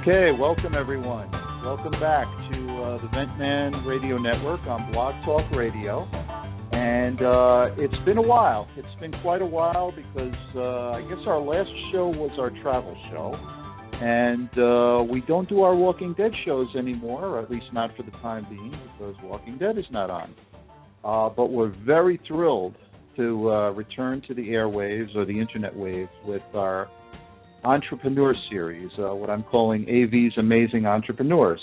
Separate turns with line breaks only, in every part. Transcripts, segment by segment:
Okay, welcome everyone. Welcome back to the Ventman Radio Network on Blog Talk Radio. And it's been a while. It's been quite a while because I guess our last show was our travel show. And we don't do our Walking Dead shows anymore, or at least not for the time being, because Walking Dead is not on. But we're very thrilled to return to the airwaves or the internet waves with our Entrepreneur Series, what I'm calling AV's Amazing Entrepreneurs.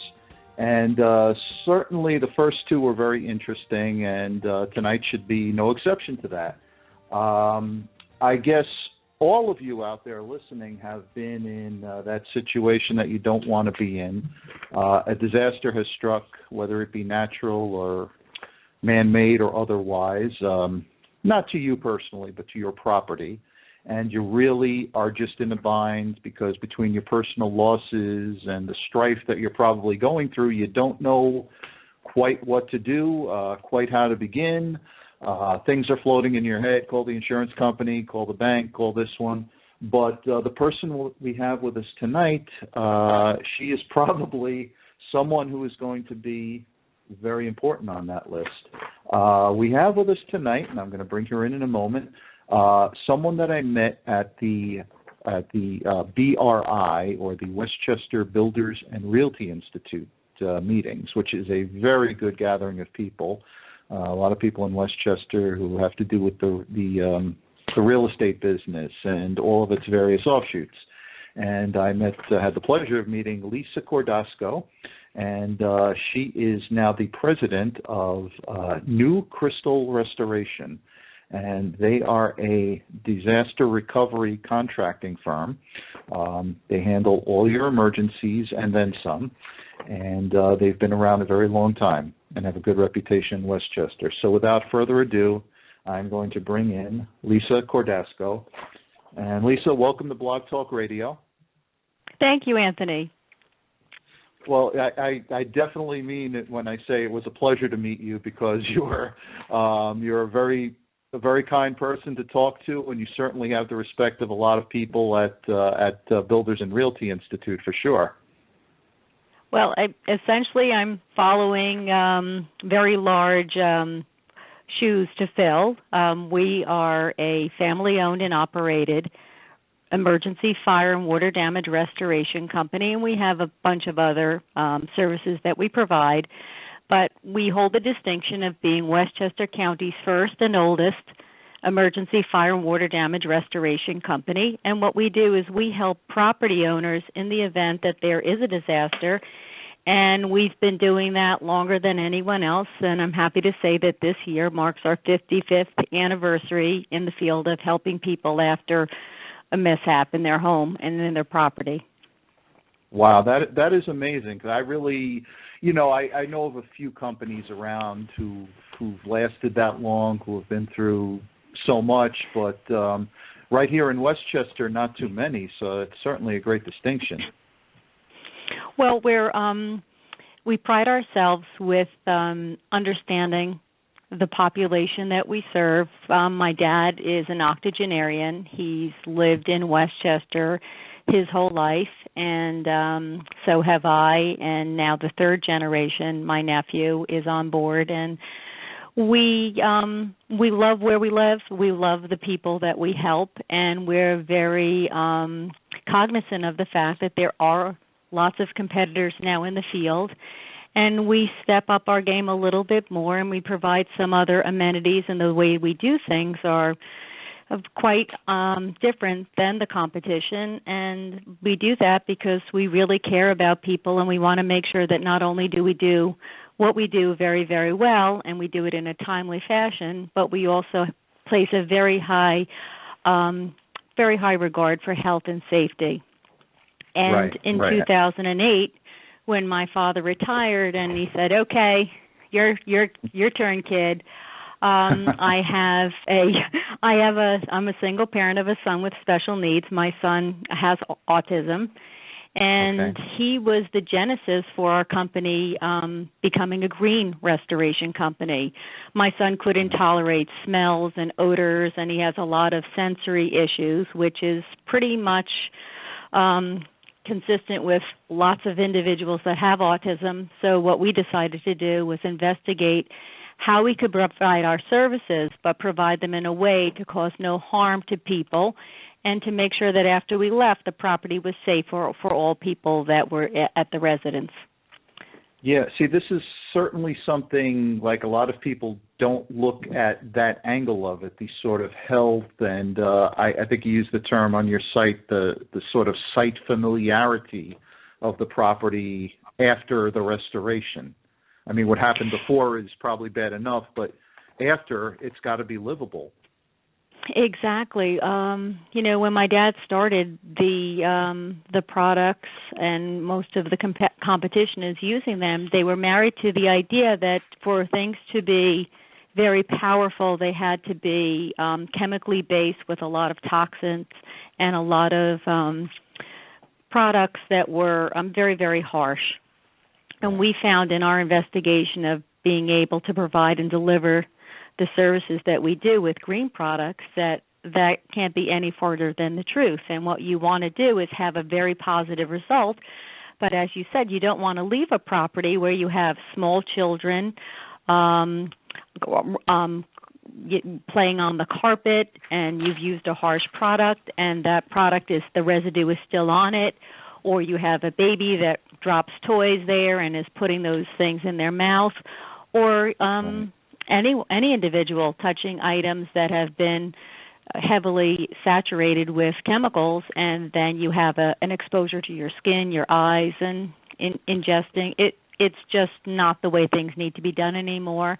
And certainly the first two were very interesting, and tonight should be no exception to that. I guess all of you out there listening have been in that situation that you don't want to be in. A disaster has struck, whether it be natural or man-made or otherwise, not to you personally, but to your property. And you really are just in a bind because between your personal losses and the strife that you're probably going through, you don't know quite what to do, quite how to begin. Things are floating in your head. Call the insurance company, call the bank, call this one. But the person we have with us tonight, she is probably someone who is going to be very important on that list. We have with us tonight, and I'm going to bring her in a moment, someone that I met at the BRI, or the Westchester Builders and Realty Institute meetings, which is a very good gathering of people. A lot of people in Westchester who have to do with the real estate business and all of its various offshoots. And I had the pleasure of meeting Lisa Cordasco, and she is now the president of New Crystal Restoration. And they are a disaster recovery contracting firm. They handle all your emergencies and then some. And they've been around a very long time and have a good reputation in Westchester. So without further ado, I'm going to bring in Lisa Cordasco. And Lisa, welcome to Blog Talk Radio.
Thank you, Anthony.
Well, I definitely mean it when I say it was a pleasure to meet you, because you're a very kind person to talk to, and you certainly have the respect of a lot of people at Builders and Realty Institute, for sure.
Well, essentially, I'm following very large shoes to fill. We are a family-owned and operated emergency fire and water damage restoration company, and we have a bunch of other services that we provide. But we hold the distinction of being Westchester County's first and oldest emergency fire and water damage restoration company. And what we do is we help property owners in the event that there is a disaster. And we've been doing that longer than anyone else. And I'm happy to say that this year marks our 55th anniversary in the field of helping people after a mishap in their home and in their property.
Wow, that is amazing. 'Cause I really, I know of a few companies around who've lasted that long, who have been through so much, but right here in Westchester, not too many. So it's certainly a great distinction.
Well, we pride ourselves with understanding the population that we serve. My dad is an octogenarian. He's lived in Westchester his whole life, and so have I, and now the third generation, my nephew, is on board, and we love where we live. We love the people that we help, and we're very cognizant of the fact that there are lots of competitors now in the field, and we step up our game a little bit more, and we provide some other amenities, and the way we do things are quite different than the competition, and we do that because we really care about people, and we want to make sure that not only do we do what we do very, very well, and we do it in a timely fashion, but we also place a very high regard for health and safety. And in 2008, when my father retired, and he said, "Okay, your turn, kid." I'm a single parent of a son with special needs. My son has autism, and he was the genesis for our company becoming a green restoration company. My son couldn't tolerate smells and odors, and he has a lot of sensory issues, which is pretty much consistent with lots of individuals that have autism. So what we decided to do was investigate how we could provide our services, but provide them in a way to cause no harm to people, and to make sure that after we left, the property was safe for all people that were at the residence.
Yeah, see, this is certainly something like a lot of people don't look at that angle of it, the sort of health, and I think you used the term on your site, the sort of site familiarity of the property after the restoration. I mean, what happened before is probably bad enough, but after, it's got to be livable.
Exactly. When my dad started, the products and most of the competition is using them, they were married to the idea that for things to be very powerful, they had to be chemically based with a lot of toxins and a lot of products that were very, very harsh. And we found in our investigation of being able to provide and deliver the services that we do with green products that can't be any further than the truth. And what you want to do is have a very positive result. But as you said, you don't want to leave a property where you have small children playing on the carpet, and you've used a harsh product, and that product the residue is still on it, or you have a baby that drops toys there and is putting those things in their mouth, or any individual touching items that have been heavily saturated with chemicals, and then you have an exposure to your skin, your eyes, and ingesting it. It's just not the way things need to be done anymore.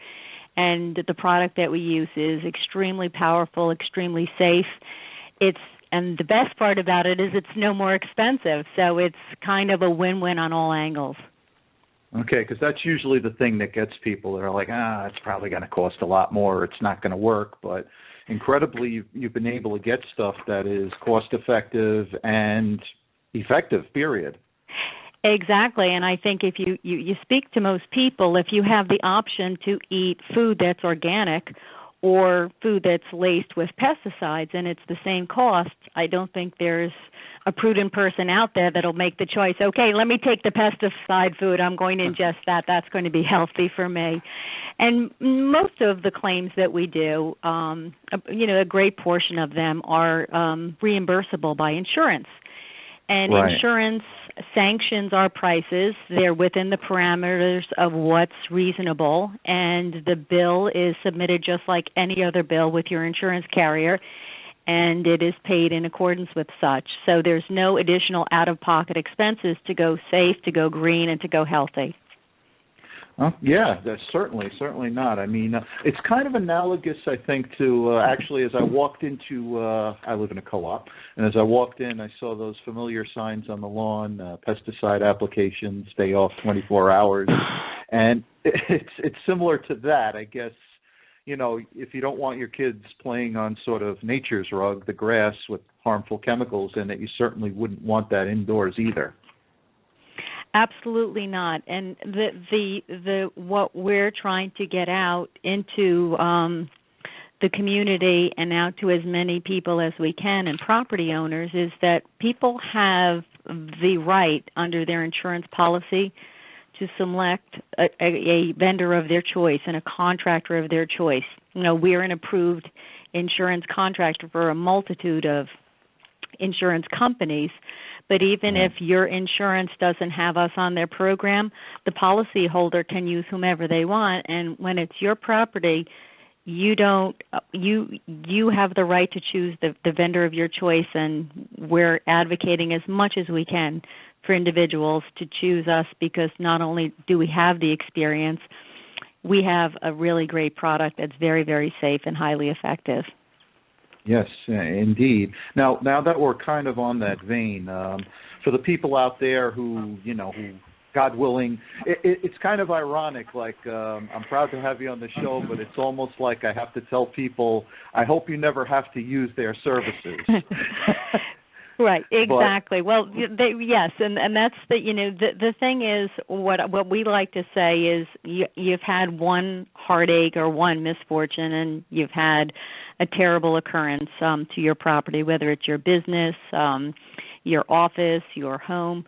And the product that we use is extremely powerful, extremely safe. And the best part about it is it's no more expensive, so it's kind of a win-win on all angles.
Okay, because that's usually the thing that gets people. They're like, it's probably going to cost a lot more. It's not going to work. But incredibly, you've been able to get stuff that is cost-effective and effective, period.
Exactly, and I think if you speak to most people, if you have the option to eat food that's organic or food that's laced with pesticides and it's the same cost, I don't think there's a prudent person out there that'll make the choice, okay, let me take the pesticide food, I'm going to ingest that, that's going to be healthy for me. And most of the claims that we do, a great portion of them are reimbursable by insurance. And right. Insurance sanctions our prices. They're within the parameters of what's reasonable, and the bill is submitted just like any other bill with your insurance carrier, and it is paid in accordance with such. So there's no additional out-of-pocket expenses to go safe, to go green, and to go healthy.
Yeah, that's certainly not. I mean, it's kind of analogous, I think, to actually as I walked into, I live in a co-op, and as I walked in, I saw those familiar signs on the lawn, pesticide application, stay off 24 hours, and it's similar to that, I guess. If you don't want your kids playing on sort of nature's rug, the grass with harmful chemicals in it, you certainly wouldn't want that indoors either.
Absolutely not. And the what we're trying to get out into the community and out to as many people as we can and property owners is that people have the right under their insurance policy to select a vendor of their choice and a contractor of their choice. We're an approved insurance contractor for a multitude of insurance companies. But even if your insurance doesn't have us on their program, the policyholder can use whomever they want. And when it's your property, you have the right to choose the vendor of your choice. And we're advocating as much as we can for individuals to choose us because not only do we have the experience, we have a really great product that's very, very safe and highly effective.
Yes, indeed. Now that we're kind of on that vein, for the people out there who God willing, it's kind of ironic. Like I'm proud to have you on the show, but it's almost like I have to tell people, I hope you never have to use their services.
Right, exactly. Yes, and that's the thing is what we like to say is you've had one heartache or one misfortune, and you've had a terrible occurrence to your property, whether it's your business, your office, your home.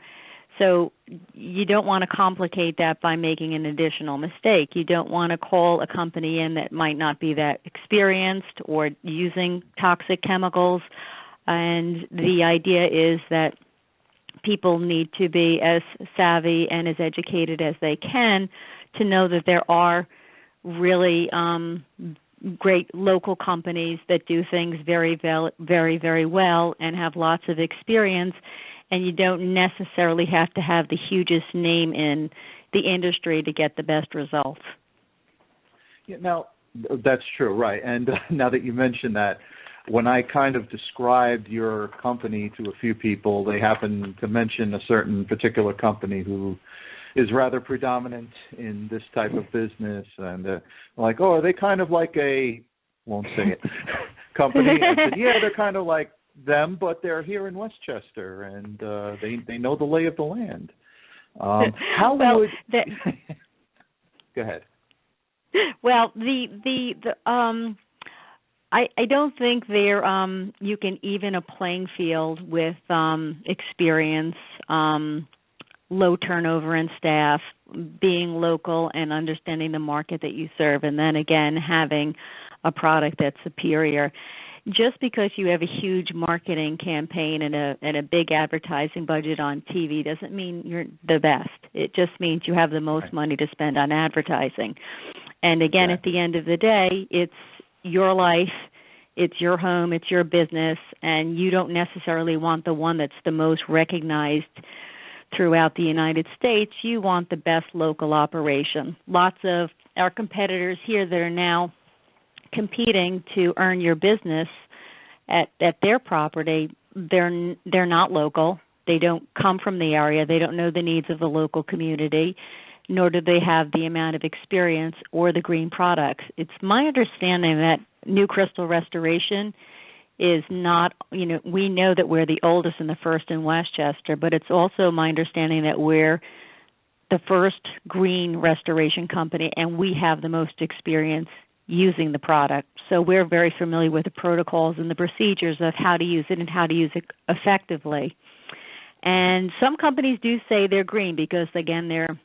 So you don't want to complicate that by making an additional mistake. You don't want to call a company in that might not be that experienced or using toxic chemicals. And the idea is that people need to be as savvy and as educated as they can to know that there are really great local companies that do things very, very, very well and have lots of experience, and you don't necessarily have to have the hugest name in the industry to get the best results.
Yeah, now, that's true, right. And now that you mention that, when I kind of described your company to a few people, they happened to mention a certain particular company who is rather predominant in this type of business. And like, oh, are they kind of like won't say it, company? I said, yeah, they're kind of like them, but they're here in Westchester, and they know the lay of the land. How would... Go ahead.
Well, I don't think you can even a playing field with experience, low turnover in staff, being local and understanding the market that you serve, and then again having a product that's superior. Just because you have a huge marketing campaign and a big advertising budget on TV doesn't mean you're the best. It just means you have the most money to spend on advertising. And again, at the end of the day, it's your life, it's your home, it's your business, and you don't necessarily want the one that's the most recognized throughout the United States. You want the best local operation. Lots of our competitors here that are now competing to earn your business at their property, they're not local. They don't come from the area. They don't know the needs of the local community, nor do they have the amount of experience or the green products. It's my understanding that New Crystal Restoration is not, we know that we're the oldest and the first in Westchester, but it's also my understanding that we're the first green restoration company, and we have the most experience using the product. So we're very familiar with the protocols and the procedures of how to use it and how to use it effectively. And some companies do say they're green because, again, they're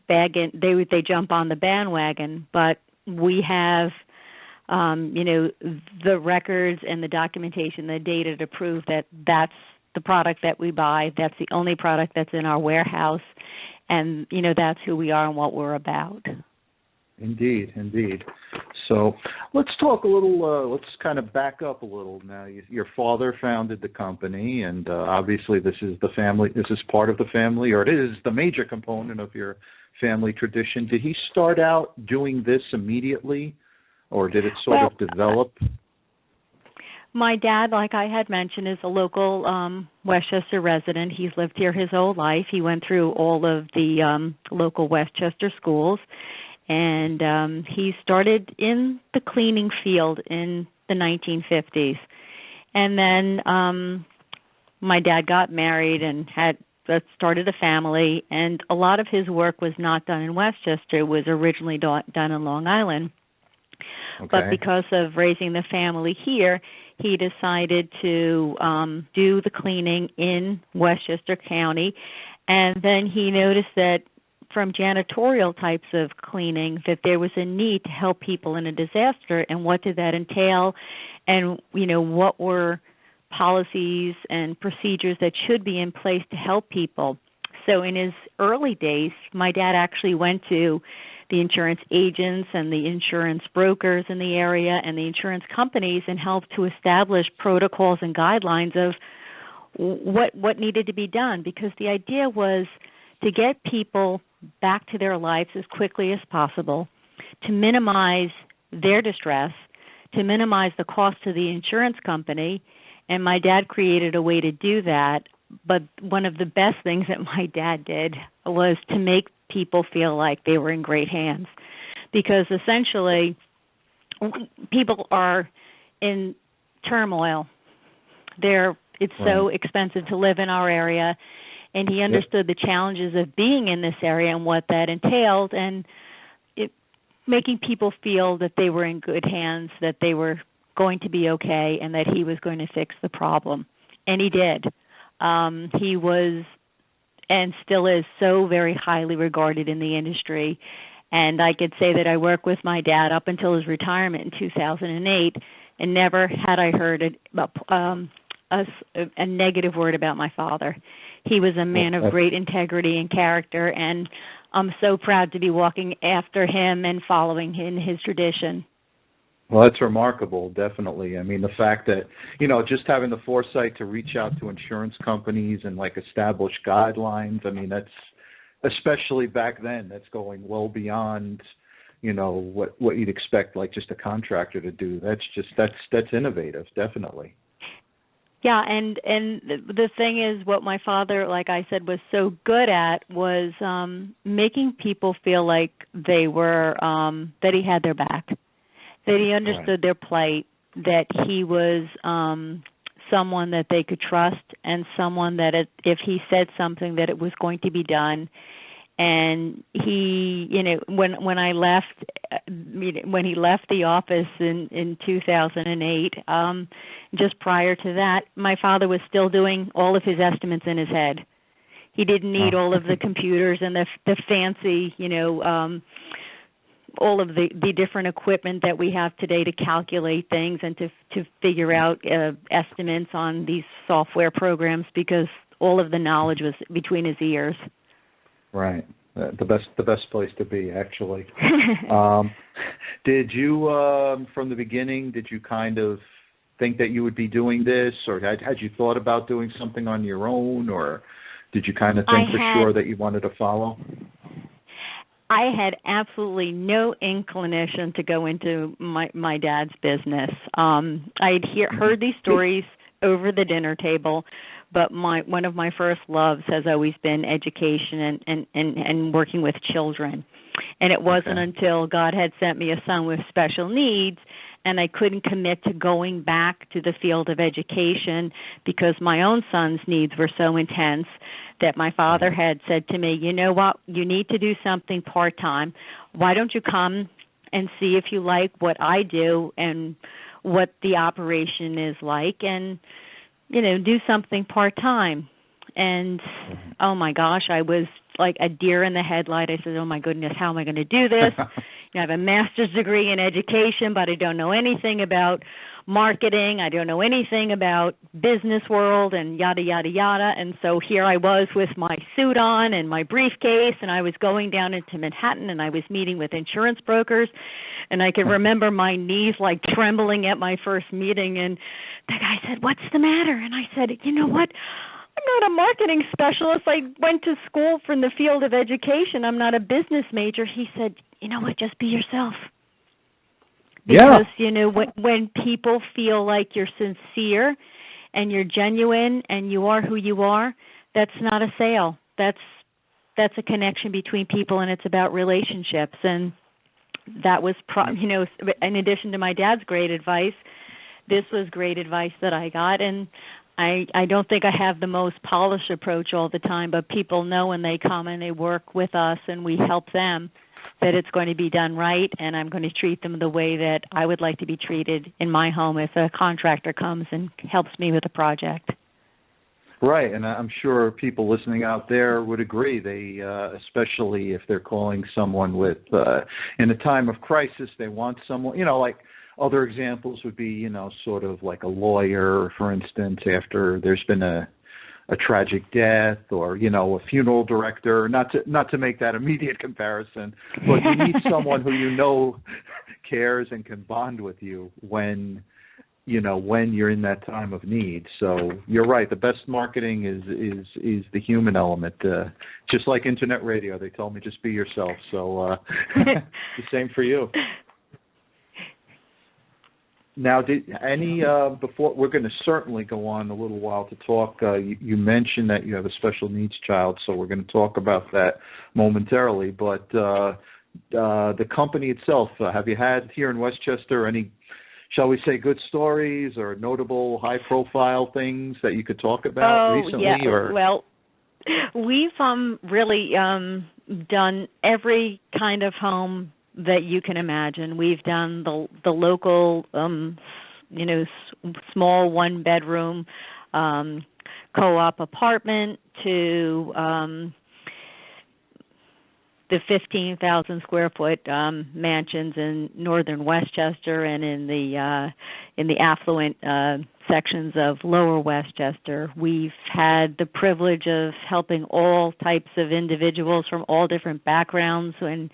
they jump on the bandwagon, but we have the records and the documentation, the data to prove that that's the product that we buy. That's the only product that's in our warehouse, and that's who we are and what we're about.
Indeed. So let's talk a little, let's kind of back up a little now. Your father founded the company, and obviously this is part of the family, or it is the major component of your family tradition. Did he start out doing this immediately, or did it sort of develop?
My dad, like I had mentioned, is a local Westchester resident. He's lived here his whole life. He went through all of the local Westchester schools. And he started in the cleaning field in the 1950s. And then my dad got married and had started a family, and a lot of his work was not done in Westchester. It was originally done in Long Island. Okay. But because of raising the family here, he decided to do the cleaning in Westchester County. And then he noticed that from janitorial types of cleaning that there was a need to help people in a disaster, and what did that entail, and what were policies and procedures that should be in place to help people. So in his early days, my dad actually went to the insurance agents and the insurance brokers in the area and the insurance companies and helped to establish protocols and guidelines of what needed to be done, because the idea was to get people back to their lives as quickly as possible, to minimize their distress, to minimize the cost to the insurance company. And my dad created a way to do that. But one of the best things that my dad did was to make people feel like they were in great hands, because essentially people are in turmoil. It's so expensive to live in our area. And he understood the challenges of being in this area and what that entailed, and making people feel that they were in good hands, that they were going to be okay, and that he was going to fix the problem. And he did. He was and still is so very highly regarded in the industry. And I could say that I worked with my dad up until his retirement in 2008, and never had I heard a negative word about my father. He was a man of great integrity and character, and I'm so proud to be walking after him and following in his tradition.
Well, that's remarkable, definitely. I mean, the fact that, just having the foresight to reach out to insurance companies and, establish guidelines, I mean, that's, especially back then, that's going well beyond, what you'd expect, just a contractor to do. That's innovative, definitely.
Yeah, and the thing is, what my father, like I said, was so good at was making people feel like they were, that he had their back, that he understood their plight, that he was someone that they could trust, and someone that if he said something, that it was going to be done. And he, when he left the office in 2008, just prior to that, my father was still doing all of his estimates in his head. He didn't need all of the computers and the fancy, all of the different equipment that we have today to calculate things and to figure out estimates on these software programs, because all of the knowledge was between his ears.
Right. The best place to be, actually. Did you, from the beginning, did you kind of think that you would be doing this, or had you thought about doing something on your own, or did you kind of think sure that you wanted to follow?
I had absolutely no inclination to go into my dad's business. I'd heard these stories over the dinner table, but one of my first loves has always been education and working with children. And it wasn't until God had sent me a son with special needs, and I couldn't commit to going back to the field of education because my own son's needs were so intense, that my father had said to me, you know what, you need to do something part-time. Why don't you come and see if you like what I do and what the operation is like, and, do something part-time. And, oh, my gosh, I was like a deer in the headlight. I said, oh, my goodness, how am I going to do this? I have a master's degree in education, but I don't know anything about marketing. I don't know anything about business world and yada, yada, yada. And so here I was with my suit on and my briefcase, and I was going down into Manhattan, and I was meeting with insurance brokers. And I can remember my knees like trembling at my first meeting. And the guy said, what's the matter? And I said, you know what? I'm not a marketing specialist. I went to school from the field of education. I'm not a business major. He said, you know what, just be yourself. Because, when people feel like you're sincere and you're genuine and you are who you are, that's not a sale. That's a connection between people, and it's about relationships. And that was, in addition to my dad's great advice, this was great advice that I got. And I don't think I have the most polished approach all the time, but people know when they come and they work with us and we help them that it's going to be done right, and I'm going to treat them the way that I would like to be treated in my home if a contractor comes and helps me with a project.
Right, and I'm sure people listening out there would agree. They, especially if they're calling someone with, in a time of crisis, they want someone, like other examples would be, sort of like a lawyer, for instance, after there's been a tragic death, or a funeral director. Not to make that immediate comparison, but you need someone who cares and can bond with you when you're in that time of need. So you're right. The best marketing is the human element. Just like internet radio, they told me just be yourself. So the same for you. Now, before we're going to certainly go on a little while to talk, you mentioned that you have a special needs child, so we're going to talk about that momentarily. But the company itself, have you had here in Westchester any, shall we say, good stories or notable high-profile things that you could talk about recently?
Yeah. Or? Well, we've really done every kind of home that you can imagine. We've done the local, small one-bedroom co-op apartment to the 15,000 square foot mansions in northern Westchester and in the affluent sections of lower Westchester. We've had the privilege of helping all types of individuals from all different backgrounds. And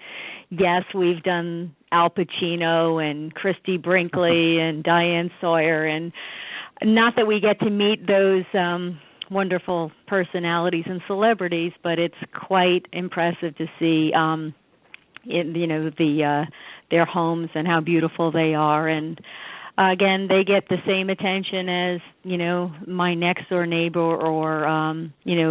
yes, we've done Al Pacino and Christy Brinkley and Diane Sawyer, and not that we get to meet those wonderful personalities and celebrities, but it's quite impressive to see, their homes and how beautiful they are. And again, they get the same attention as my next door neighbor or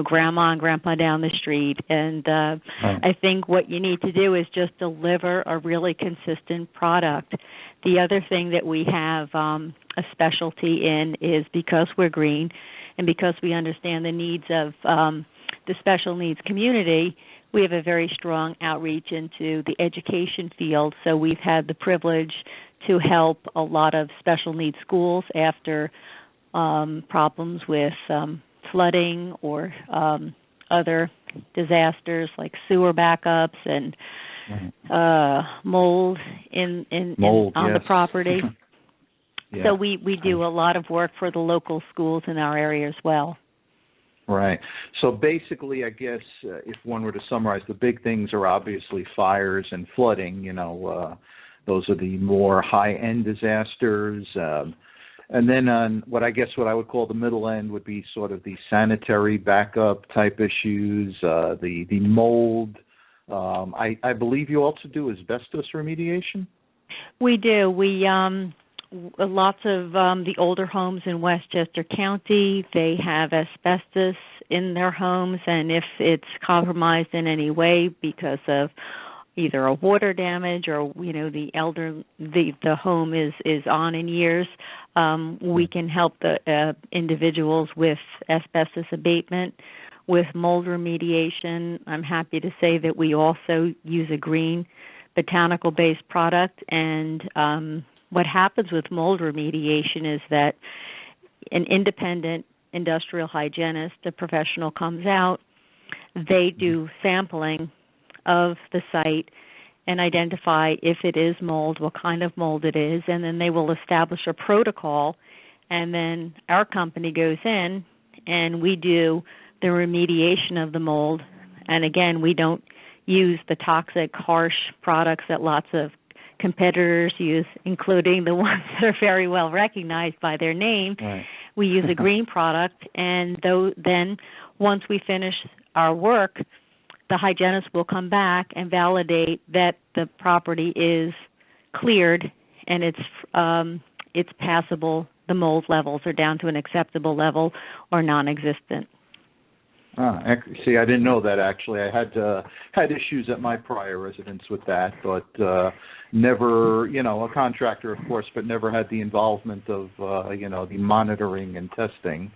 grandma and grandpa down the street. And I think what you need to do is just deliver a really consistent product. The other thing that we have a specialty in is, because we're green and because we understand the needs of the special needs community, we have a very strong outreach into the education field. So we've had the privilege to help a lot of special needs schools after problems with flooding or other disasters like sewer backups and mold on the property.
Yeah.
So we do a lot of work for the local schools in our area as well.
Right. So basically, I guess if one were to summarize, the big things are obviously fires and flooding. Those are the more high-end disasters. And then on what I would call the middle end would be sort of the sanitary backup type issues, the mold. I believe you also do asbestos remediation?
We do. We lots of the older homes in Westchester County, they have asbestos in their homes, and if it's compromised in any way because of either a water damage or the home is on in years, we can help the individuals with asbestos abatement, with mold remediation. I'm happy to say that we also use a green botanical based product, and what happens with mold remediation is that an independent industrial hygienist, a professional, comes out, they do sampling of the site and identify if it is mold, what kind of mold it is, and then they will establish a protocol, and then our company goes in and we do the remediation of the mold. And again, we don't use the toxic, harsh products that lots of competitors use, including the ones that are very well recognized by their name.
Right.
We use a green product, and then once we finish our work, the hygienist will come back and validate that the property is cleared and it's passable. The mold levels are down to an acceptable level or non-existent.
See, I didn't know that actually. I had issues at my prior residence with that, but never, a contractor, of course, but never had the involvement of, the monitoring and testing.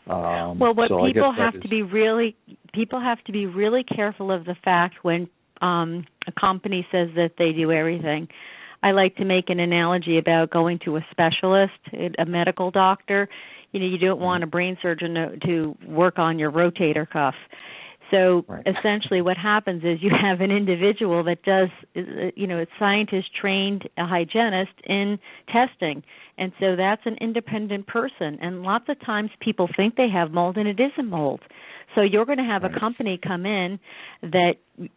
Well, what so people have to be really careful of the fact when a company says that they do everything. I like to make an analogy about going to a specialist, a medical doctor. You don't want a brain surgeon to work on your rotator cuff. So essentially what happens is you have an individual that does, a scientist trained, a hygienist in testing. And so that's an independent person. And lots of times people think they have mold and it isn't mold. So you're going to have a company come in that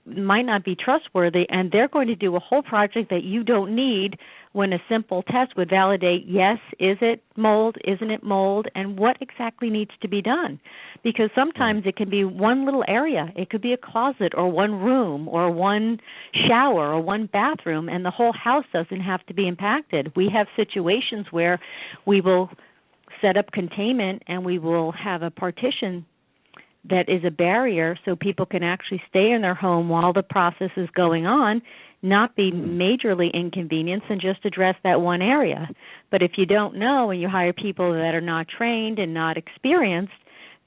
might not be trustworthy, and they're going to do a whole project that you don't need when a simple test would validate, yes, is it mold, isn't it mold, and what exactly needs to be done. Because sometimes it can be one little area. It could be a closet or one room or one shower or one bathroom, and the whole house doesn't have to be impacted. We have situations where we will set up containment and we will have a partition that is a barrier so people can actually stay in their home while the process is going on, not be majorly inconvenienced, and just address that one area. But if you don't know and you hire people that are not trained and not experienced,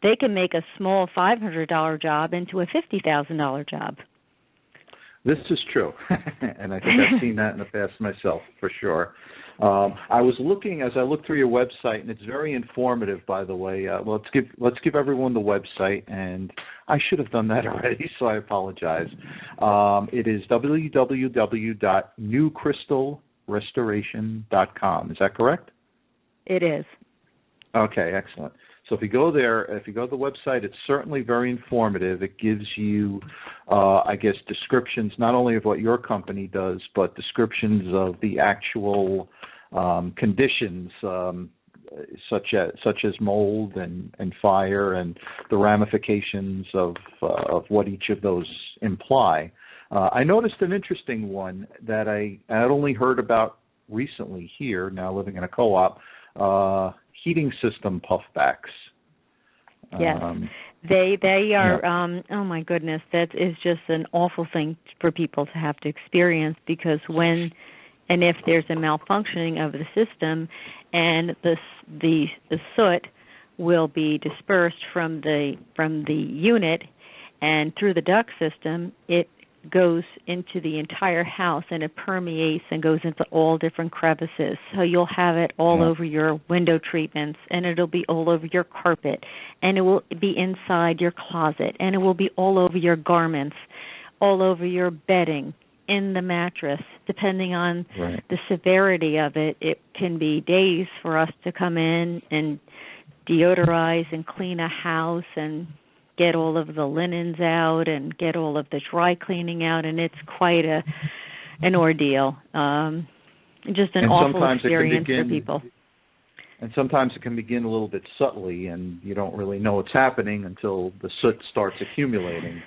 they can make a small $500 job into a $50,000 job.
This is true, and I think I've seen that in the past myself, for sure. I was looking as I looked through your website, and it's very informative, by the way. Let's give everyone the website, and I should have done that already, so I apologize. It is www.newcrystalrestoration.com. Is that correct?
It is.
Okay, excellent. So if you go there, if you go to the website, it's certainly very informative. It gives you, I guess, descriptions not only of what your company does, but descriptions of the actual conditions, such as mold and fire, and the ramifications of what each of those imply. I noticed an interesting one that I had only heard about recently here, now living in a co-op, heating system puffbacks.
Yes, they are. Oh my goodness, that is just an awful thing for people to have to experience, because when and if there's a malfunctioning of the system, and the soot will be dispersed from the unit and through the duct system, it goes into the entire house, and it permeates and goes into all different crevices. So you'll have it all over your window treatments, and it'll be all over your carpet, and it will be inside your closet, and it will be all over your garments, all over your bedding, in the mattress. Depending on the severity of it, it can be days for us to come in and deodorize and clean a house and get all of the linens out and get all of the dry cleaning out, and it's quite an ordeal. Just an awful experience for people.
And sometimes it can begin a little bit subtly, and you don't really know what's happening until the soot starts accumulating.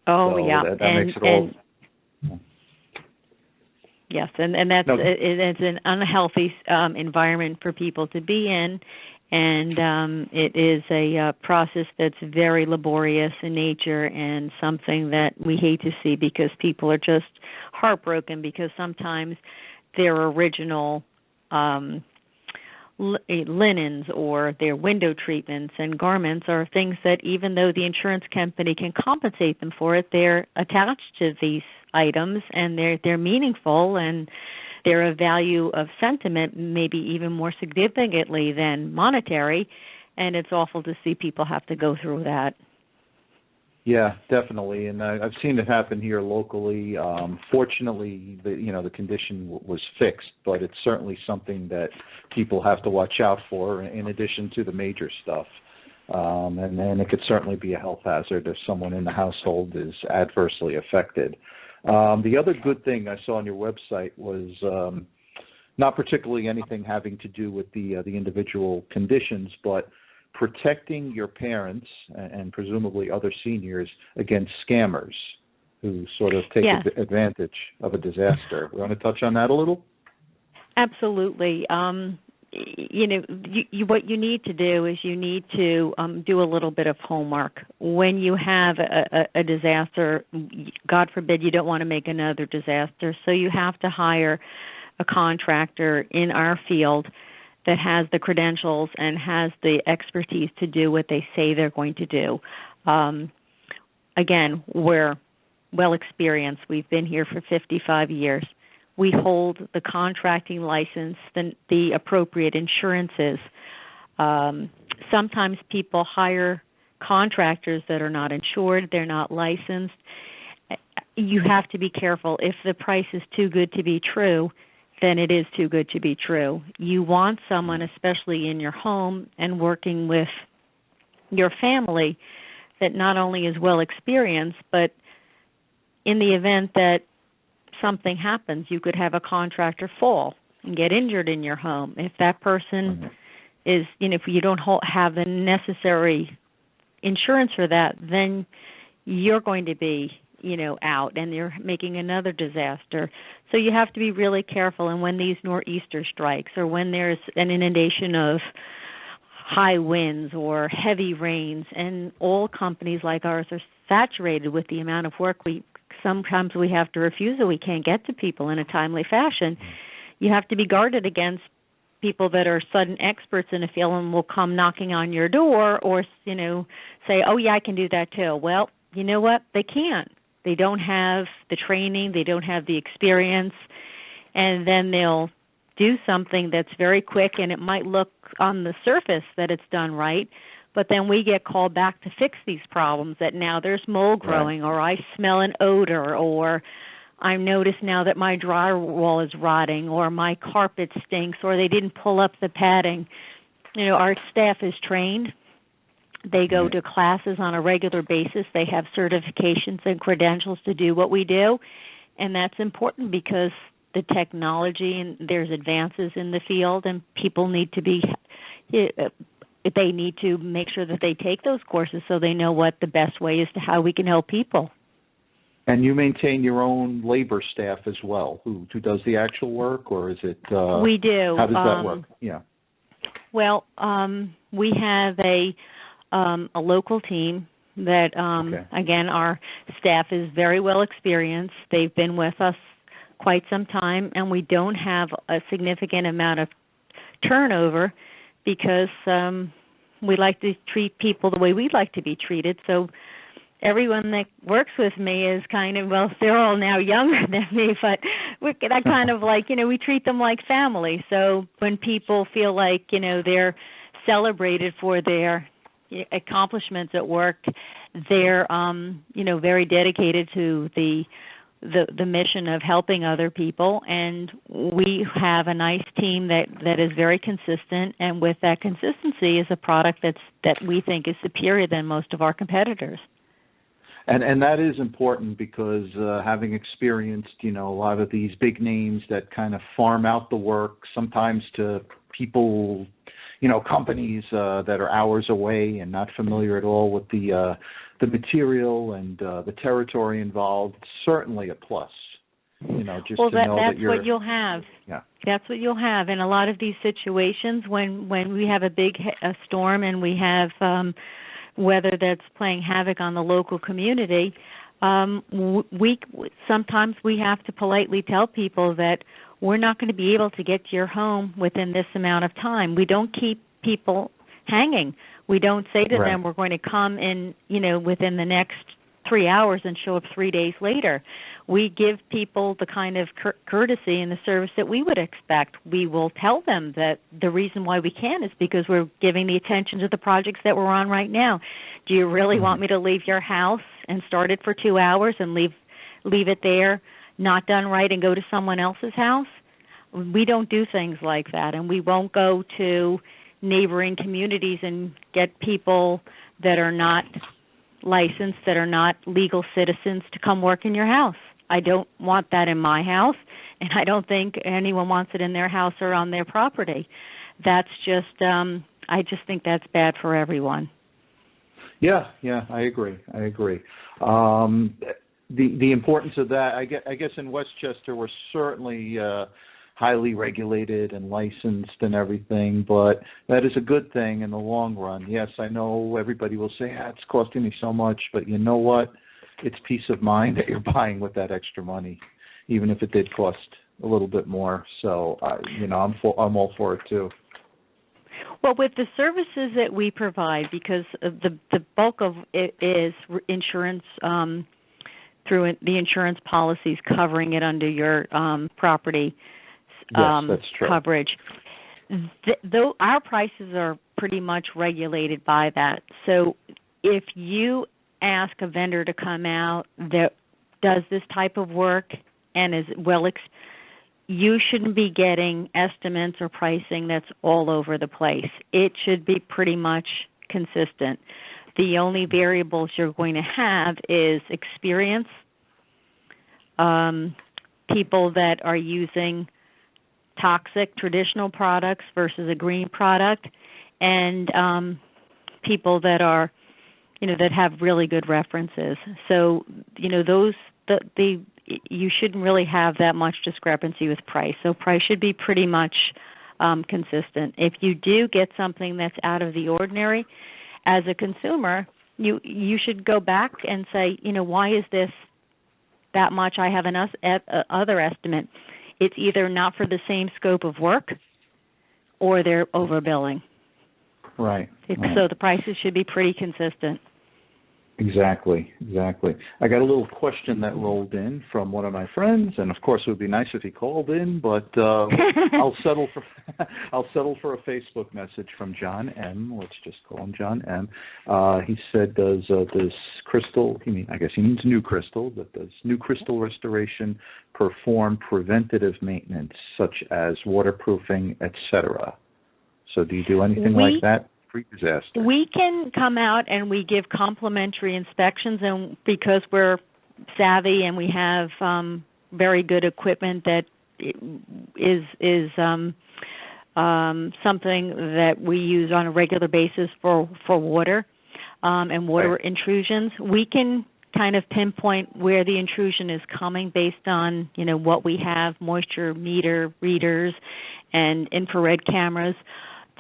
Oh,
so
yeah.
That makes it all...
Yes, and that's it's an unhealthy environment for people to be in. And it is a process that's very laborious in nature, and something that we hate to see, because people are just heartbroken, because sometimes their original linens or their window treatments and garments are things that, even though the insurance company can compensate them for it, they're attached to these items, and they're meaningful, and they're a value of sentiment, maybe even more significantly than monetary, and it's awful to see people have to go through that.
Yeah, definitely, and I've seen it happen here locally. Fortunately, the condition was fixed, but it's certainly something that people have to watch out for, in addition to the major stuff. And then it could certainly be a health hazard if someone in the household is adversely affected. The other good thing I saw on your website was not particularly anything having to do with the individual conditions, but protecting your parents and presumably other seniors against scammers who sort of take advantage of a disaster. We want to touch on that a little?
Absolutely. What you need to do is you need to do a little bit of homework. When you have a disaster, God forbid, you don't want to make another disaster, so you have to hire a contractor in our field that has the credentials and has the expertise to do what they say they're going to do. Again, we're well experienced. We've been here for 55 years. We hold the contracting license, the appropriate insurances. Sometimes people hire contractors that are not insured, they're not licensed. You have to be careful. If the price is too good to be true, then it is too good to be true. You want someone, especially in your home and working with your family, that not only is well experienced, but in the event that something happens, you could have a contractor fall and get injured in your home. If that person is, if you don't have the necessary insurance for that, then you're going to be, out, and you're making another disaster. So you have to be really careful. And when these nor'easter strikes, or when there's an inundation of high winds or heavy rains, and all companies like ours are saturated with the amount of work sometimes we have to refuse it. We can't get to people in a timely fashion. You have to be guarded against people that are sudden experts in a field and will come knocking on your door, or, say, oh, yeah, I can do that too. Well, you know what? They can't. They don't have the training. They don't have the experience. And then they'll do something that's very quick, and it might look on the surface that it's done right, but then we get called back to fix these problems, that now there's mold growing, or I smell an odor, or I notice now that my drywall is rotting, or my carpet stinks, or they didn't pull up the padding. Our staff is trained. They go to classes on a regular basis. They have certifications and credentials to do what we do, and that's important because the technology and there's advances in the field, and people need to make sure that they take those courses so they know what the best way is to how we can help people.
And you maintain your own labor staff as well, who does the actual work, or is it?
We do.
How does that work? Yeah.
Well, we have a local team that, again, our staff is very well experienced. They've been with us quite some time, and we don't have a significant amount of turnover because we like to treat people the way we'd like to be treated. So everyone that works with me is they're all now younger than me, but I kind of we treat them like family. So when people feel like, they're celebrated for their accomplishments at work, they're, very dedicated to the mission of helping other people, and we have a nice team that is very consistent, and with that consistency is a product that we think is superior than most of our competitors.
And that is important because having experienced, a lot of these big names that kind of farm out the work sometimes to people, companies that are hours away and not familiar at all with the material and the territory involved, certainly a plus. Just to know that you're.
That's what you'll have.
Yeah.
That's what you'll have in a lot of these situations when we have a big storm and we have weather that's playing havoc on the local community. Sometimes we have to politely tell people that we're not going to be able to get to your home within this amount of time. We don't keep people hanging. We don't say to them, we're going to come in, within the next 3 hours and show up 3 days later. We give people the kind of courtesy and the service that we would expect. We will tell them that the reason why we can is because we're giving the attention to the projects that we're on right now. Do you really want me to leave your house and start it for 2 hours and leave it there, not done right, and go to someone else's house? We don't do things like that, and we won't go to neighboring communities and get people that are not licensed, that are not legal citizens to come work in your house. I don't want that in my house, and I don't think anyone wants it in their house or on their property. That's just, I just think that's bad for everyone.
Yeah, I agree. The importance of that, I guess in Westchester we're certainly highly regulated and licensed and everything, but that is a good thing in the long run. Yes, I know everybody will say, it's costing me so much, but you know what? It's peace of mind that you're buying with that extra money, even if it did cost a little bit more. So, I'm all for it too.
Well, with the services that we provide, because the bulk of it is insurance, through the insurance policies covering it under your property
that's true.
coverage. Though our prices are pretty much regulated by that. So if you ask a vendor to come out that does this type of work and is you shouldn't be getting estimates or pricing that's all over the place. It should be pretty much consistent. The only variables you're going to have is experience, people that are using toxic traditional products versus a green product, and people that are, that have really good references. So, you shouldn't really have that much discrepancy with price. So price should be pretty much consistent. If you do get something that's out of the ordinary, as a consumer, you should go back and say, why is this that much? I have other estimate. It's either not for the same scope of work or they're overbilling.
Right.
So the prices should be pretty consistent.
Exactly. I got a little question that rolled in from one of my friends, and of course it would be nice if he called in, but I'll settle for a Facebook message from John M. Let's just call him John M. He said, "Does Crystal? I guess he means New Crystal. But does New Crystal Restoration perform preventative maintenance such as waterproofing, etc.? So do you do anything like that? Pre-disaster.
We can come out and we give complimentary inspections, and because we're savvy and we have very good equipment that is something that we use on a regular basis for water and water intrusions, we can kind of pinpoint where the intrusion is coming based on what we have, moisture meter readers and infrared cameras.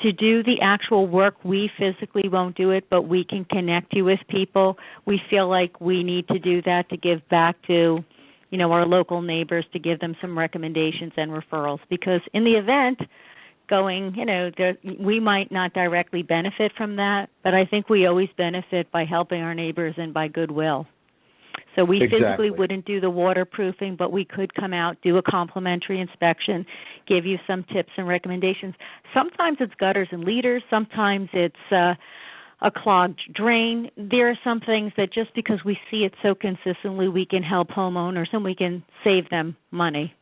To do the actual work, we physically won't do it, but we can connect you with people. We feel like we need to do that to give back to, our local neighbors, to give them some recommendations and referrals. Because in the event we might not directly benefit from that, but I think we always benefit by helping our neighbors and by goodwill. So we physically wouldn't do the waterproofing, but we could come out, do a complimentary inspection, give you some tips and recommendations. Sometimes it's gutters and leaders. Sometimes it's a clogged drain. There are some things that just because we see it so consistently, we can help homeowners and we can save them money.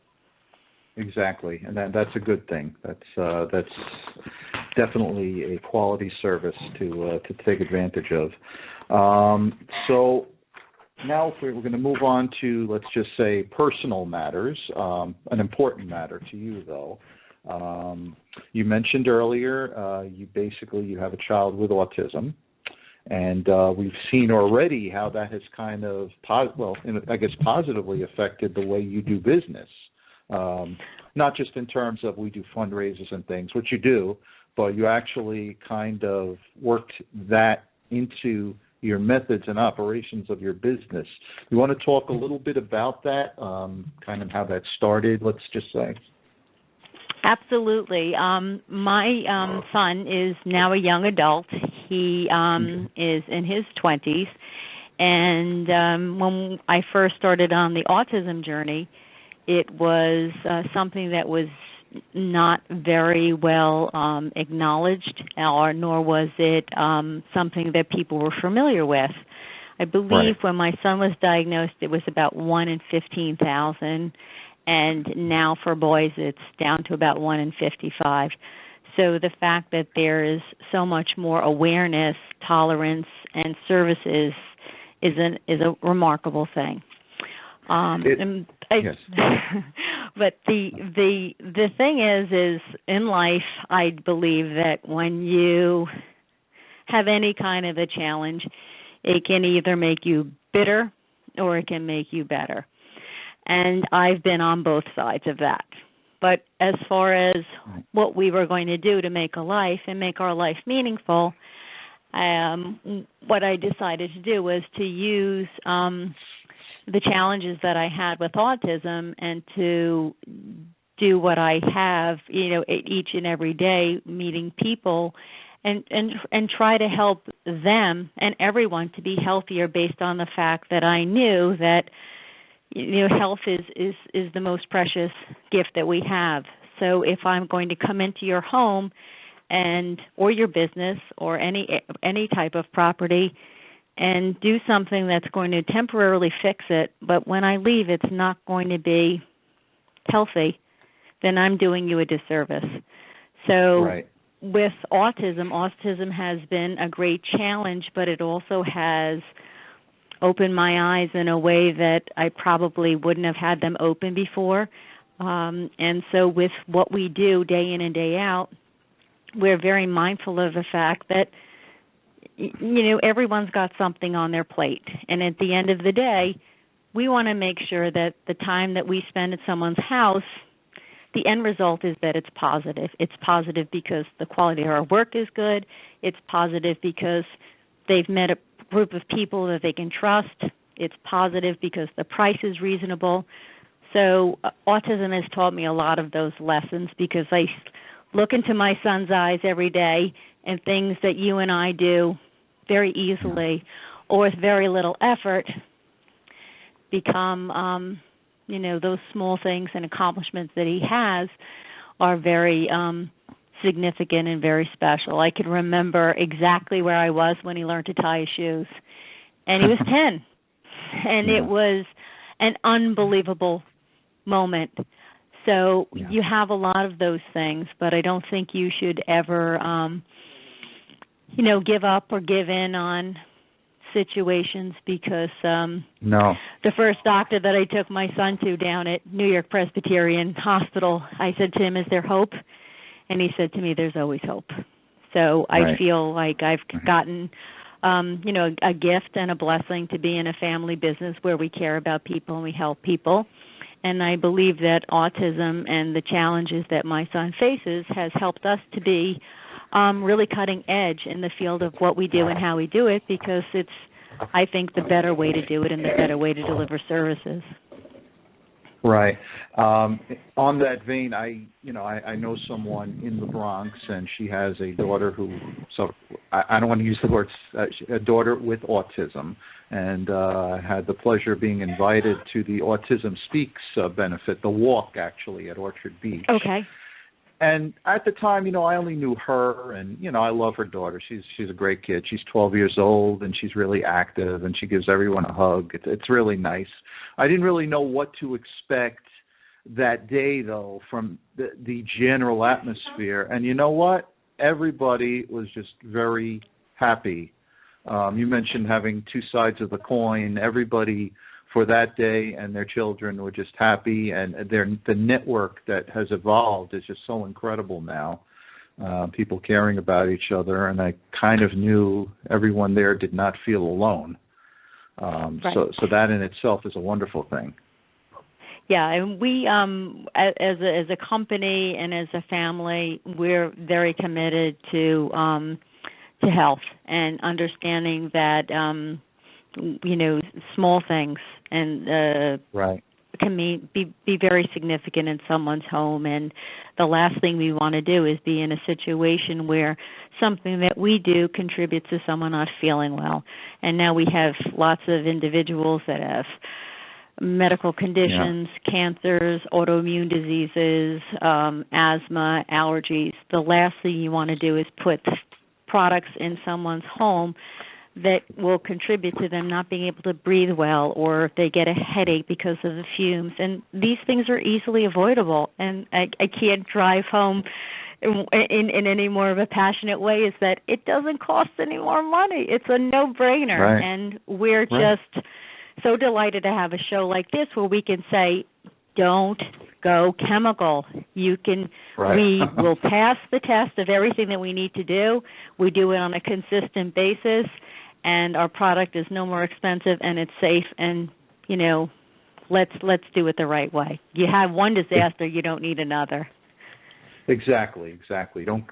Exactly, and that's a good thing. That's definitely a quality service to take advantage of. So now, if we're going to move on to, let's just say, personal matters, an important matter to you, though. You mentioned earlier you have a child with autism, and we've seen already how that has kind of, positively affected the way you do business. Not just in terms of we do fundraisers and things, which you do, but you actually kind of worked that into your methods and operations of your business. You want to talk a little bit about that, kind of how that started, let's just say?
Absolutely. My son is now a young adult. He is in his 20s. And when I first started on the autism journey, it was something that was not very well acknowledged, nor was it something that people were familiar with. I believe when my son was diagnosed, it was about 1 in 15,000, and now for boys it's down to about 1 in 55. So the fact that there is so much more awareness, tolerance, and services is a remarkable thing.
Yes.
But the thing is in life, I believe that when you have any kind of a challenge, it can either make you bitter or it can make you better. And I've been on both sides of that. But as far as what we were going to do to make a life and make our life meaningful, what I decided to do was to use the challenges that I had with autism and to do what I have, each and every day, meeting people and try to help them and everyone to be healthier based on the fact that I knew that health is the most precious gift that we have. So if I'm going to come into your home or your business or any type of property and do something that's going to temporarily fix it, but when I leave it's not going to be healthy, then I'm doing you a disservice. So with autism has been a great challenge, but it also has opened my eyes in a way that I probably wouldn't have had them open before. And so with what we do day in and day out, we're very mindful of the fact that everyone's got something on their plate. And at the end of the day, we want to make sure that the time that we spend at someone's house, the end result is that it's positive. It's positive because the quality of our work is good. It's positive because they've met a group of people that they can trust. It's positive because the price is reasonable. So autism has taught me a lot of those lessons because I look into my son's eyes every day, and things that you and I do very easily or with very little effort, become, those small things and accomplishments that he has are very significant and very special. I can remember exactly where I was when he learned to tie his shoes, and he was 10, and it was an unbelievable moment. So you have a lot of those things, but I don't think you should ever, give up or give in on situations, because the first doctor that I took my son to down at New York Presbyterian Hospital, I said to him, "Is there hope?" And he said to me, "There's always hope." So I feel like I've gotten, a gift and a blessing to be in a family business where we care about people and we help people. And I believe that autism and the challenges that my son faces has helped us to be really cutting edge in the field of what we do and how we do it, because it's, I think, the better way to do it and the better way to deliver services.
Right. On that vein, I know someone in the Bronx, and she has a daughter so I don't want to use the words, a daughter with autism, and had the pleasure of being invited to the Autism Speaks benefit, the walk actually at Orchard Beach.
Okay.
And at the time, I only knew her, and I love her daughter. She's a great kid. She's 12 years old, and she's really active, and she gives everyone a hug. It's really nice. I didn't really know what to expect that day, though, from the general atmosphere. And you know what? Everybody was just very happy. You mentioned having two sides of the coin. Everybody for that day and their children were just happy, and the network that has evolved is just so incredible now. People caring about each other, and I kind of knew everyone there did not feel alone.
Right.
So that in itself is a wonderful thing.
Yeah, and we, as a company and as a family, we're very committed to health and understanding that small things and can be very significant in someone's home. And the last thing we want to do is be in a situation where something that we do contributes to someone not feeling well. And now we have lots of individuals that have medical conditions, cancers, autoimmune diseases, asthma, allergies. The last thing you want to do is put products in someone's home that will contribute to them not being able to breathe well, or if they get a headache because of the fumes. And these things are easily avoidable. And I can't drive home in any more of a passionate way, is that it doesn't cost any more money. It's a no-brainer.
Right.
And we're just so delighted to have a show like this where we can say, don't go chemical. We will pass the test of everything that we need to do. We do it on a consistent basis, and our product is no more expensive, and it's safe, and let's do it the right way. You have one disaster, you don't need another. Exactly.
Don't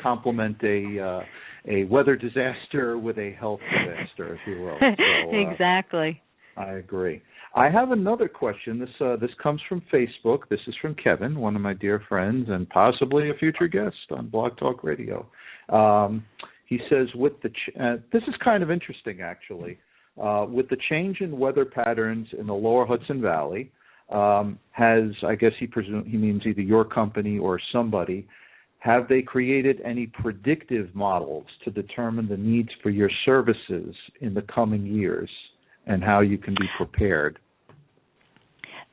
complement a weather disaster with a health disaster, if you will. So,
exactly.
I agree. I have another question. This comes from Facebook. This is from Kevin, one of my dear friends, and possibly a future guest on Blog Talk Radio. He says, this is kind of interesting, actually. With the change in weather patterns in the lower Hudson Valley, I guess he means either your company or somebody, have they created any predictive models to determine the needs for your services in the coming years and how you can be prepared?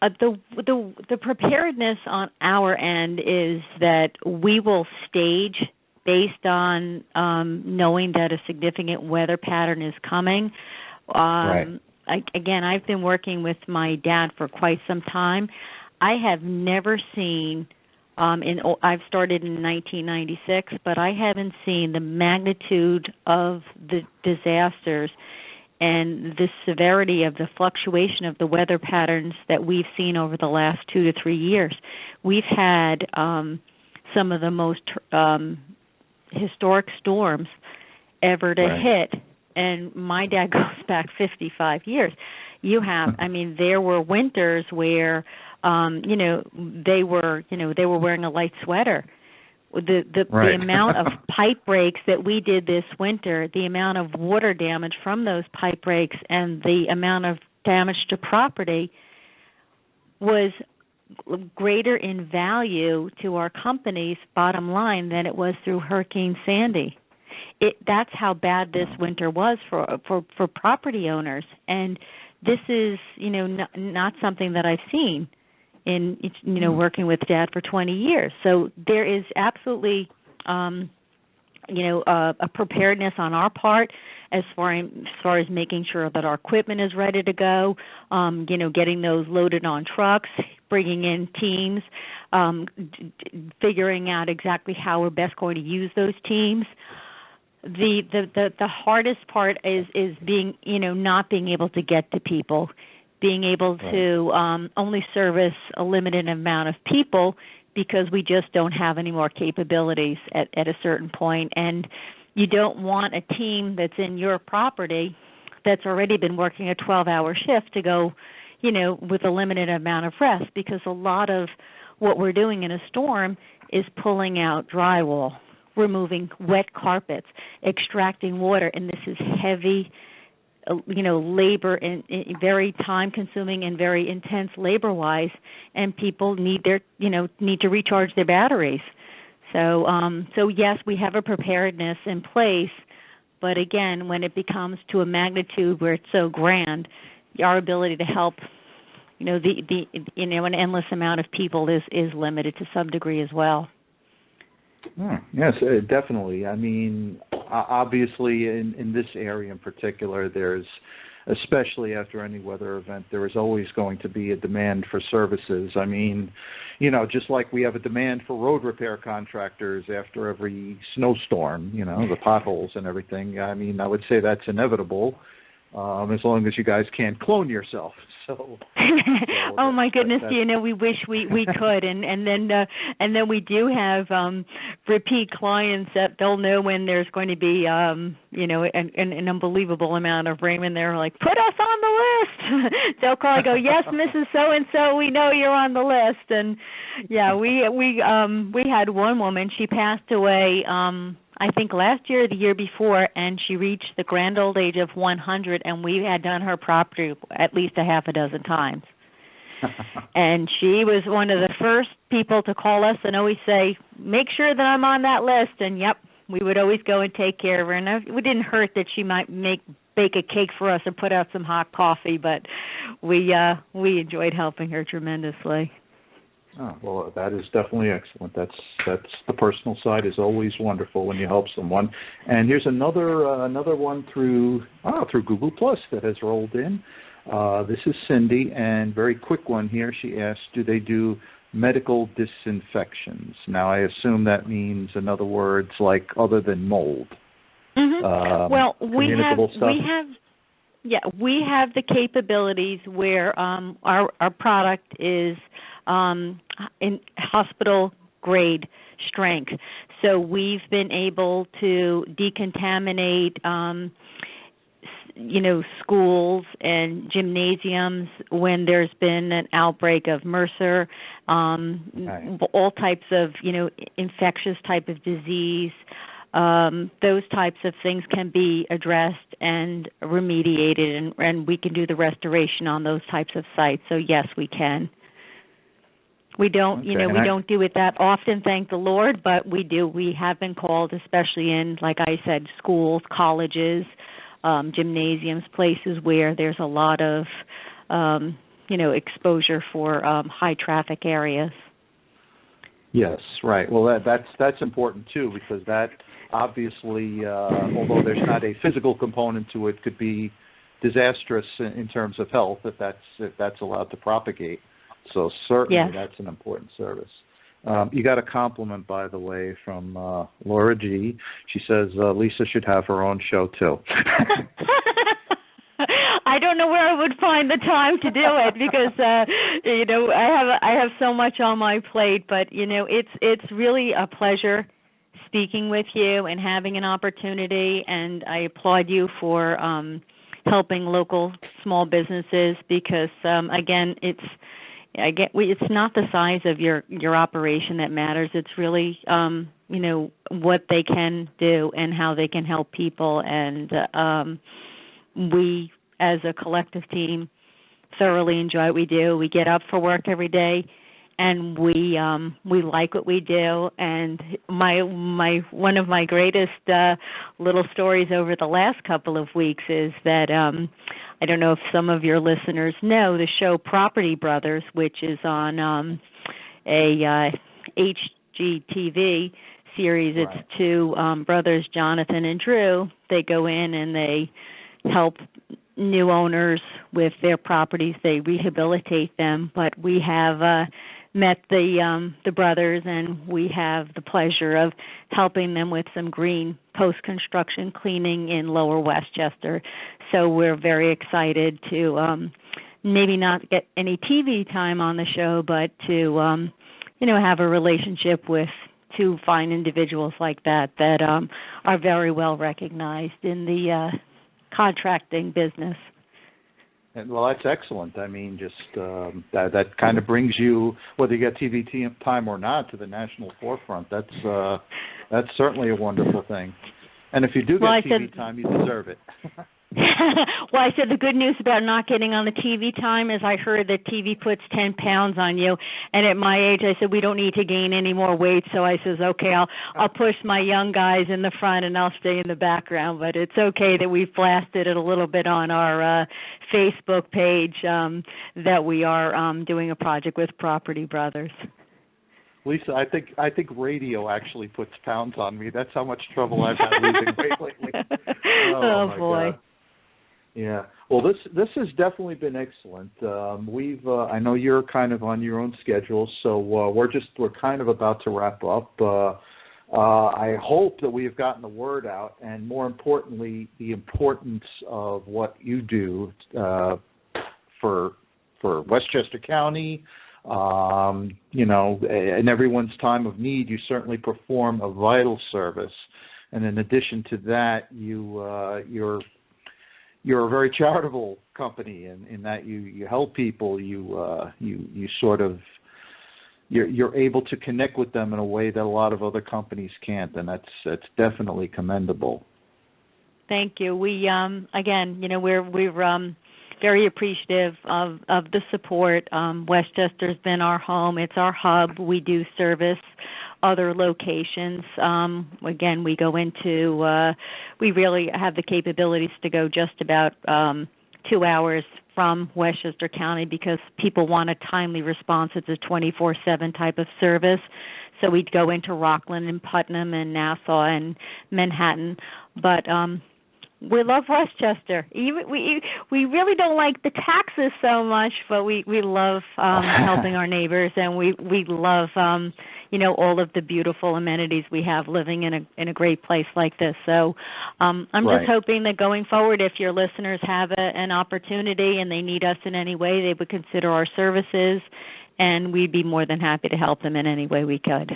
The preparedness on our end is that we will stage based on knowing that a significant weather pattern is coming. Again, I've been working with my dad for quite some time. I have never seen, I've started in 1996, but I haven't seen the magnitude of the disasters and the severity of the fluctuation of the weather patterns that we've seen over the last 2 to 3 years. We've had some of the most historic storms ever to hit, and my dad goes back 55 years. There were winters where, they were wearing a light sweater The amount of pipe breaks that we did this winter, the amount of water damage from those pipe breaks, and the amount of damage to property was greater in value to our company's bottom line than it was through Hurricane Sandy. That's how bad this winter was for property owners, and this is not something that I've seen in working with Dad for 20 years. So there is absolutely a preparedness on our part as far as making sure that our equipment is ready to go, getting those loaded on trucks, bringing in teams, figuring out exactly how we're best going to use those teams. The hardest part is being not being able to get to people, being able to only service a limited amount of people because we just don't have any more capabilities at a certain point. And you don't want a team that's in your property that's already been working a 12-hour shift to go, with a limited amount of rest, because a lot of what we're doing in a storm is pulling out drywall, removing wet carpets, extracting water, and this is heavy, labor and very time-consuming and very intense labor-wise, and people need to recharge their batteries. So yes, we have a preparedness in place, but again, when it becomes to a magnitude where it's so grand, our ability to help, an endless amount of people is limited to some degree as well.
Yes, definitely. I mean, obviously in this area in particular, there's, especially after any weather event, there is always going to be a demand for services. I mean, just like we have a demand for road repair contractors after every snowstorm, the potholes and everything. I mean, I would say that's inevitable, as long as you guys can't clone yourself. So
oh my goodness, we wish we could, and then we do have repeat clients that they'll know when there's going to be an unbelievable amount of rain, and they're like, put us on the list. They'll call and go, yes, Mrs. So and so, we know you're on the list. And yeah, we had one woman, she passed away I think last year or the year before, and she reached the grand old age of 100, and we had done her property at least a half a dozen times. And she was one of the first people to call us and always say, make sure that I'm on that list. And, yep, we would always go and take care of her. And it didn't hurt that she might bake a cake for us and put out some hot coffee, but we enjoyed helping her tremendously.
Oh, well, that is definitely excellent. That's the personal side is always wonderful when you help someone. And here's another one through Google Plus that has rolled in. This is Cindy, and very quick one here. She asked, do they do medical disinfections? Now, I assume that means, in other words, like other than mold.
Mm-hmm. Well, we have the capabilities where our product is in hospital grade strength. So we've been able to decontaminate schools and gymnasiums when there's been an outbreak of MRSA, all types of infectious type of disease. Those types of things can be addressed and remediated, and we can do the restoration on those types of sites. So yes, we can. We don't, we don't do it that often, thank the Lord, but we do. We have been called, especially in, like I said, schools, colleges, gymnasiums, places where there's a lot of, exposure for high traffic areas.
Yes, right. Well, that's important too, because that obviously, although there's not a physical component to it, could be disastrous in terms of health if that's allowed to propagate. So certainly That's an important service. You got a compliment, by the way, from Laura G. She says Lisa should have her own show too.
I don't know where I would find the time to do it because I have so much on my plate. But it's really a pleasure speaking with you and having an opportunity. And I applaud you for helping local small businesses because again, it's not the size of your operation that matters. It's really what they can do and how they can help people. And we, as a collective team, thoroughly enjoy what we do. We get up for work every day, and we like what we do. And my one of my greatest little stories over the last couple of weeks is that I don't know if some of your listeners know the show Property Brothers, which is on a HGTV series.
Right.
It's two brothers, Jonathan and Drew. They go in and they help new owners with their properties. They rehabilitate them. But we have met the brothers, and we have the pleasure of helping them with some green post-construction cleaning in Lower Westchester. So we're very excited to maybe not get any TV time on the show, but to have a relationship with two fine individuals like that are very well recognized in the contracting business.
Well, that's excellent. I mean, just that kind of brings you, whether you get TV time or not, to the national forefront. That's certainly a wonderful thing. And if you do get TV time, you deserve it.
Well, I said the good news about not getting on the TV time is I heard that TV puts 10 pounds on you. And at my age, I said, we don't need to gain any more weight. So I says, okay, I'll push my young guys in the front and I'll stay in the background. But it's okay that we've blasted it a little bit on our Facebook page that we are doing a project with Property Brothers.
Lisa, I think radio actually puts pounds on me. That's how much trouble I've had losing weight lately.
Oh my
boy. God. Yeah. Well, this has definitely been excellent. I know you're kind of on your own schedule, so we're kind of about to wrap up. I hope that we have gotten the word out, and more importantly, the importance of what you do for Westchester County. In everyone's time of need, you certainly perform a vital service. And in addition to that, you're a very charitable company in that you help people. You sort of you're able to connect with them in a way that a lot of other companies can't, and that's definitely commendable.
Thank you. We again, we're very appreciative of the support. Westchester's been our home. It's our hub. We do service other locations. Again, we go into, we really have the capabilities to go just about 2 hours from Westchester County because people want a timely response. It's a 24/7 type of service. So we'd go into Rockland and Putnam and Nassau and Manhattan. But we love Westchester. We really don't like the taxes so much, but we love helping our neighbors, and we love all of the beautiful amenities we have living in a great place like this. So I'm just hoping that going forward, if your listeners have an opportunity and they need us in any way, they would consider our services, and we'd be more than happy to help them in any way we could.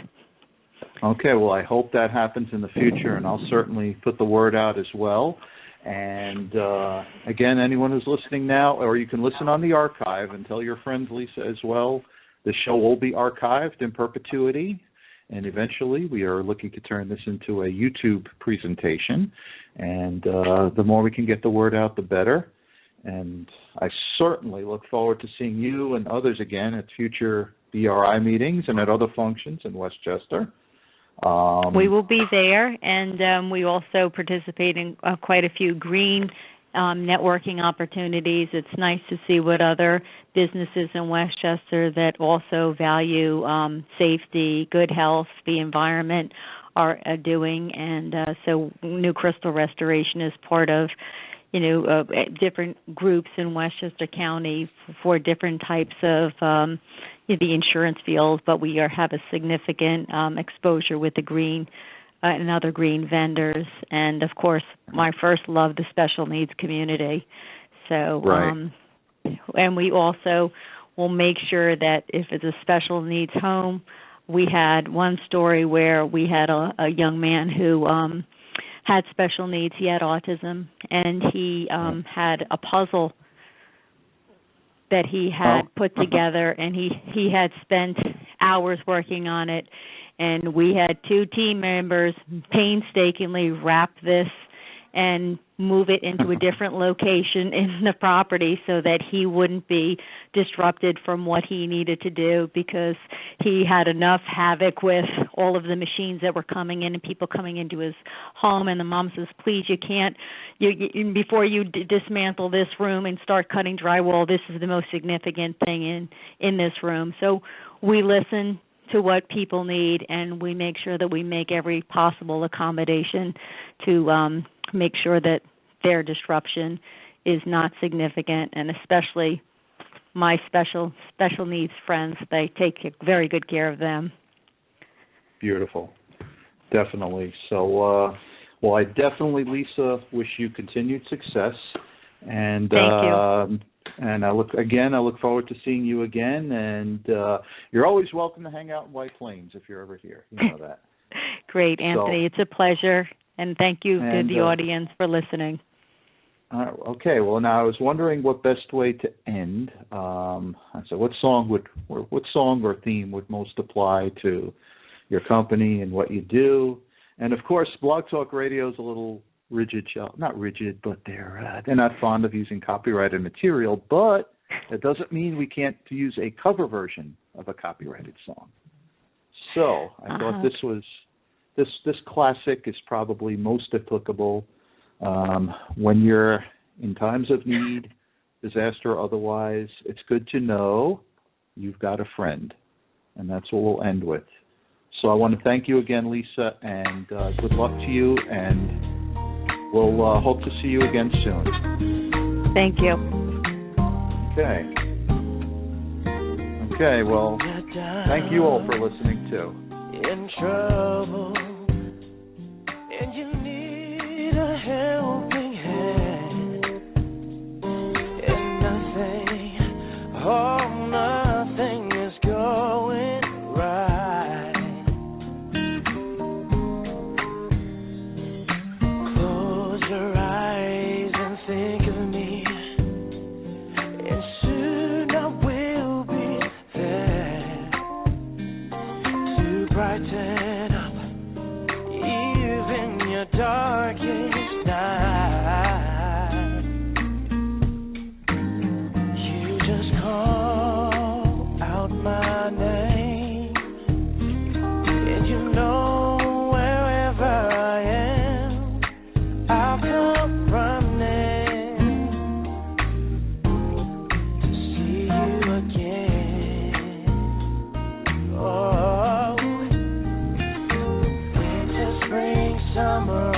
Okay, well, I hope that happens in the future, and I'll certainly put the word out as well. And again, anyone who's listening now, or you can listen on the archive and tell your friends, Lisa, as well. The show will be archived in perpetuity, and eventually we are looking to turn this into a YouTube presentation. And the more we can get the word out, the better. And I certainly look forward to seeing you and others again at future BRI meetings and at other functions in Westchester.
We will be there, and we also participate in quite a few green networking opportunities. It's nice to see what other businesses in Westchester that also value safety, good health, the environment are doing. And so New Crystal Restoration is part of different groups in Westchester County for different types of the insurance field, but we have a significant exposure with the green and other green vendors. And, of course, my first love, the special needs community. So, and we also will make sure that if it's a special needs home, we had one story where we had a young man who had special needs. He had autism, and he had a puzzle that he had put together, and he had spent hours working on it, and we had 2 team members painstakingly wrap this and move it into a different location in the property so that he wouldn't be disrupted from what he needed to do, because he had enough havoc with all of the machines that were coming in and people coming into his home. And the mom says, please, you can't, before you dismantle this room and start cutting drywall, this is the most significant thing in this room. So we listen to what people need, and we make sure that we make every possible accommodation to make sure that their disruption is not significant, and especially my special needs friends, they take very good care of them.
Beautiful. Definitely. So, well, I definitely, Lisa, wish you continued success. And
thank you.
And I look forward to seeing you again. And you're always welcome to hang out in White Plains if you're ever here. You know that.
Great, Anthony. It's a pleasure. And thank you to the audience for listening.
Okay. Well, now I was wondering what best way to end. I said, what song or theme would most apply to your company and what you do? And of course, Blog Talk Radio is a little rigid show. Not rigid, but they're not fond of using copyrighted material. But that doesn't mean we can't use a cover version of a copyrighted song. So I thought this classic is probably most applicable when you're in times of need, disaster or otherwise. It's good to know you've got a friend, and that's what we'll end with. So I want to thank you again, Lisa, and good luck to you, and we'll hope to see you again soon.
Thank you.
Okay, well, thank you all for listening, too.
In trouble, and you need a helping hand, and nothing is going right. Close your eyes and think of me, and soon I will be there to brighten up even your darkest night. You just call out my name, and you know wherever I am, I'll come running to see you again. Oh, winter, spring, summer,